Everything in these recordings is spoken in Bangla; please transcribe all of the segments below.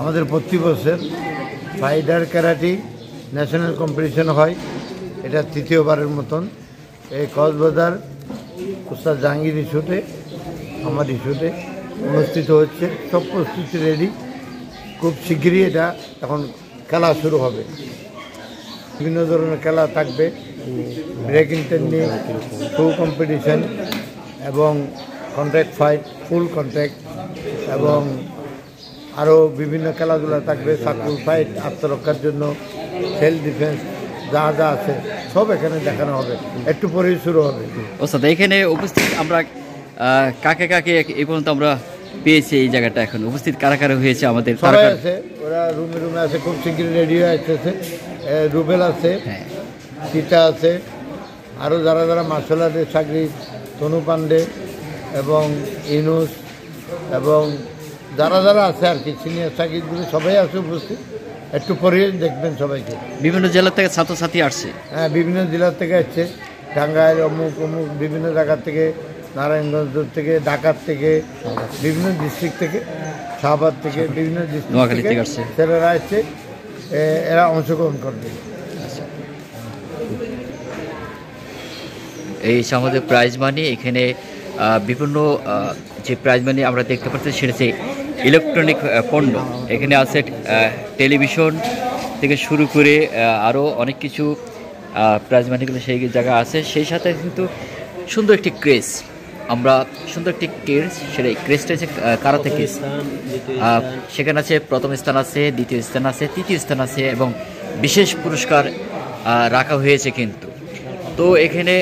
আমাদের প্রতি বছর ফাইটার ক্যারাটি ন্যাশনাল কম্পিটিশন হয়, এটা তৃতীয়বারের মতন। এই কক্সবাজার উস্তাদ জাহাঙ্গীর রিসোর্টে, আমার রিসোর্টে অনুষ্ঠিত হচ্ছে। সব প্রস্তুতি রেডি, খুব শীঘ্রই এটা এখন খেলা শুরু হবে। বিভিন্ন ধরনের খেলা থাকবে, ব্রেকিং টেকনিক, শো কম্পিটিশন এবং কন্ট্যাক্ট ফাইট, ফুল কন্ট্যাক্ট এবং আরও বিভিন্ন খেলাধুলা থাকবে। সার্কুল ফাইট, আত্মরক্ষার জন্য, সেলফ ডিফেন্স, যা যা আছে সব এখানে দেখানো হবে। একটু পরেই শুরু হবে। ওস্তাদ, এখানে উপস্থিত আমরা কাকে কাকে এই পর্যন্ত আমরা পেয়েছি? এই জায়গাটা এখন উপস্থিত কারা কারা হয়েছে? আমাদের সবাই আছে, ওরা রুমে রুমে আছে, খুব শীঘ্রই রেডি হয়ে আসতেছে। রুবেল আছে, চিতা আছে, আরও যারা যারা মার্শাল আর্টের চাকরি, তনু পান্ডে এবং ইনুস এবং যারা যারা আছে আর কি সিনিয়র চাকরিগুলো সবাই আছে উপস্থিত। একটু পরে দেখবেন সবাইকে। বিভিন্ন জেলা থেকে ছাত্রছাত্রী আসছে। হ্যাঁ, বিভিন্ন জেলার থেকে আসছে, টাঙ্গাইল, অমুক অমুক বিভিন্ন জায়গা থেকে, নারায়ণগঞ্জ থেকে, ঢাকার থেকে, বিভিন্ন ডিস্ট্রিক্ট থেকে, শাহবাগ থেকে, বিভিন্ন ডিস্ট্রিক্ট থেকে ছেলেরা আসছে, এরা অংশগ্রহণ করবে। এই আমাদের প্রাইজ মানি, এখানে বিভিন্ন যে প্রাইজ মানি আমরা দেখতে পাচ্ছি সেটা হচ্ছে ইলেকট্রনিক পণ্য। এখানে আছে টেলিভিশন থেকে শুরু করে আরও অনেক কিছু প্রাইজ মানিগুলো সেই জায়গা আছে। সেই সাথে কিন্তু সুন্দর একটি ক্রেজ, আমরা সুন্দর একটি ক্রেজ, সেটা ক্রেজটা হচ্ছে কারাতে ক্রেজ। সেখানে আছে প্রথম স্থান আছে, দ্বিতীয় স্থান আছে, তৃতীয় স্থান আছে এবং বিশেষ পুরস্কার রাখা হয়েছে কিন্তু। তো এখানে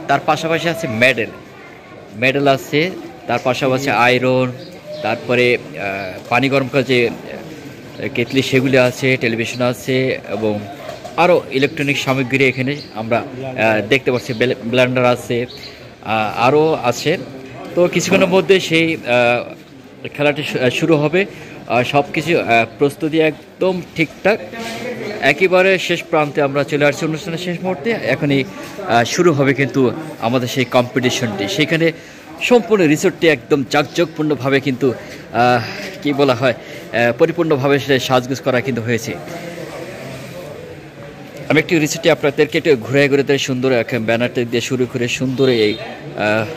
তার পাশাপাশি আছে মেডেল আছে, তার পাশাপাশি আয়রন, তারপরে পানি গরম করা যে কেতলি সেগুলি আছে, টেলিভিশন আছে এবং আরও ইলেকট্রনিক সামগ্রী এখানে আমরা দেখতে পাচ্ছি। ব্লেন্ডার আছে, আরও আছে। তো কিছুক্ষণের মধ্যে সেই খেলাটি শুরু হবে। সব কিছু প্রস্তুতি একদম ঠিকঠাক, একেবারে শেষ প্রান্তে আমরা চলে আসছি। অনুষ্ঠানের শেষ মুহূর্তে এখনই শুরু হবে কিন্তু আমাদের সেই কম্পিটিশনটি। সেখানে সম্পূর্ণ রিসোর্টটি একদম জাঁকজমকপূর্ণভাবে কিন্তু কি বলা হয়, পরিপূর্ণভাবে সেটা সাজগোজ করা কিন্তু হয়েছে। আমি একটি রিসোর্টটি আপনাদেরকে একটু ঘুরে ঘুরে সুন্দর ব্যানারটি দিয়ে শুরু করে সুন্দর এই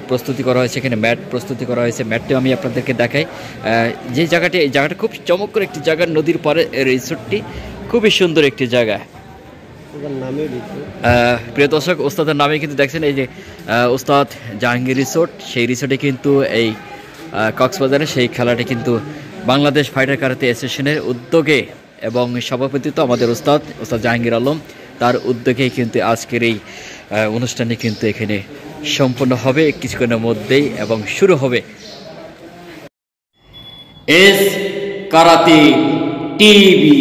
প্রস্তুতি করা হয়েছে। এখানে ম্যাট প্রস্তুতি করা হয়েছে, ম্যাটটিও আমি আপনাদেরকে দেখাই। যে জায়গাটি, এই জায়গাটা খুব চমৎকার একটি জায়গা, নদীর পাড়ে রিসোর্টটি খুবই সুন্দর একটি জায়গা। প্রিয় দর্শক, ওস্তাদের নামে কিন্তু দেখছেন এই যে ওস্তাদ জাহাঙ্গীর রিসোর্ট, সেই রিসোর্টে কিন্তু এই কক্সবাজারে সেই খেলাটি কিন্তু বাংলাদেশ ফাইটার কারাতে অ্যাসোসিয়েশনের উদ্যোগে এবং সভাপতিত্ব আমাদের ওস্তাদ জাহাঙ্গীর আলম, তার উদ্যোগেই কিন্তু আজকের এই অনুষ্ঠানটি কিন্তু এখানে সম্পন্ন হবে কিছুক্ষণের মধ্যেই এবং শুরু হবে। S karate TV.